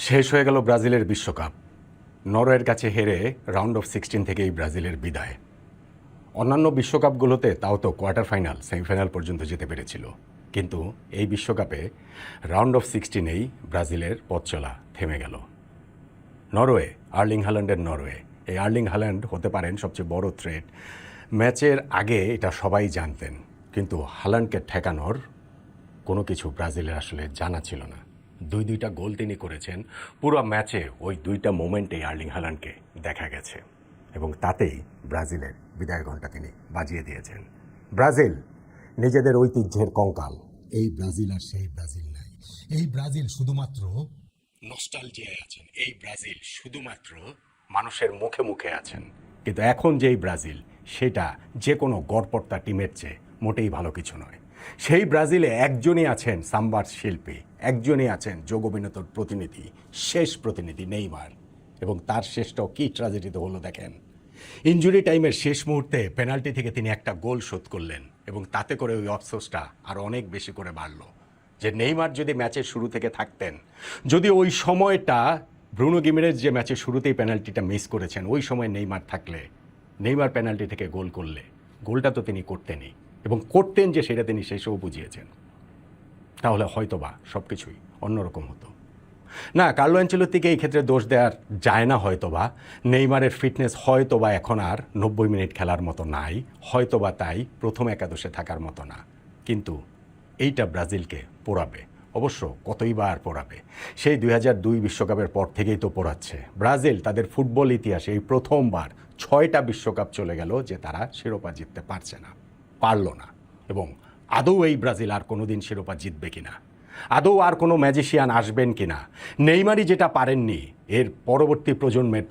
শেষ হয়ে গেল ব্রাজিলের বিশ্বকাপ। নরওয়ের কাছে হেরে রাউন্ড অফ 16 থেকেই ব্রাজিলের বিদায়। অন্যান্য বিশ্বকাপগুলোতে তাও তো কোয়ার্টার ফাইনাল, সেমিফাইনাল পর্যন্ত যেতে পেরেছিল, কিন্তু এই বিশ্বকাপে রাউন্ড অফ 16-এই ব্রাজিলের পথ চলা থেমে গেল। নরওয়ে, আর্লিং হাল্যান্ডের নরওয়ে, এই আর্লিং হাল্যান্ড হতে পারেন সবচেয়ে বড় থ্রেট। ম্যাচের আগে এটা সবাই জানতেন, কিন্তু হাল্যান্ডকে ঠেকানোর কোনো কিছু ব্রাজিলের আসলে জানা ছিল না। দুইটা গোল তিনি করেছেন। পুরো ম্যাচে ওই দুইটা মোমেন্টেই আর্লিং হাল্যান্ডকে দেখা গেছে, এবং তাতেই ব্রাজিলের বিদায় ঘণ্টা তিনি বাজিয়ে দিয়েছেন। ব্রাজিল নিজেদের ঐতিহ্যের কঙ্কাল। এই ব্রাজিল আর সেই ব্রাজিল নাই। এই ব্রাজিল শুধুমাত্র নস্টালজিয়ায় আছেন। এই ব্রাজিল শুধুমাত্র মানুষের মুখে মুখে আছেন, কিন্তু এখন যেই ব্রাজিল, সেটা যে কোনো গড়পড়তা টিমের চেয়ে মোটেই ভালো কিছু নয়। সেই ব্রাজিলে একজনই আছেন সাম্বার শিল্পী, একজনই আছেন যোগ অভিনেতার প্রতিনিধি, শেষ প্রতিনিধি নেইমার। এবং তার শেষটাও কী ট্র্যাজেডিতে হলো দেখেন। ইনজুরি টাইমের শেষ মুহূর্তে পেনাল্টি থেকে তিনি একটা গোল শোধ করলেন, এবং তাতে করে ওই অফসোসটা আরও অনেক বেশি করে বাড়ল যে নেইমার যদি ম্যাচের শুরু থেকে থাকতেন, যদি ওই সময়টা ব্রুনো গিমেরেজ যে ম্যাচের শুরুতেই পেনাল্টিটা মিস করেছেন, ওই সময় নেইমার থাকলে, নেইমার পেনাল্টি থেকে গোল করলে গোলটা তো তিনি করতেনই, এবং করতেন যে সেটা তিনি শেষেও বুঝিয়েছেন, তাহলে হয়তোবা সব কিছুই অন্যরকম হতো। না, কার্লো অ্যানচেলত্তিকে এই ক্ষেত্রে দোষ দেওয়ার যায় না। হয়তোবা নেইমারের ফিটনেস হয়তোবা এখন আর 90 মিনিট খেলার মতো নাই, হয়তোবা তাই প্রথম একাদশে থাকার মতো না, কিন্তু এইটা ব্রাজিলকে পোড়াবে। অবশ্য কতই বা আর পোড়াবে, সেই 2002 বিশ্বকাপের পর থেকেই তো পোড়াচ্ছে। ব্রাজিল তাদের ফুটবল ইতিহাসে এই প্রথমবার 6টা বিশ্বকাপ চলে গেল যে তারা শিরোপা জিততে পারছে না, পারল না। এবং আদৌ এই ব্রাজিল আর কোনোদিন শিরোপা জিতবে কিনা, আদৌ আর কোনো ম্যাজিশিয়ান আসবেন কিনা, নেইমারই যেটা পারেননি, এর পরবর্তী প্রজন্মের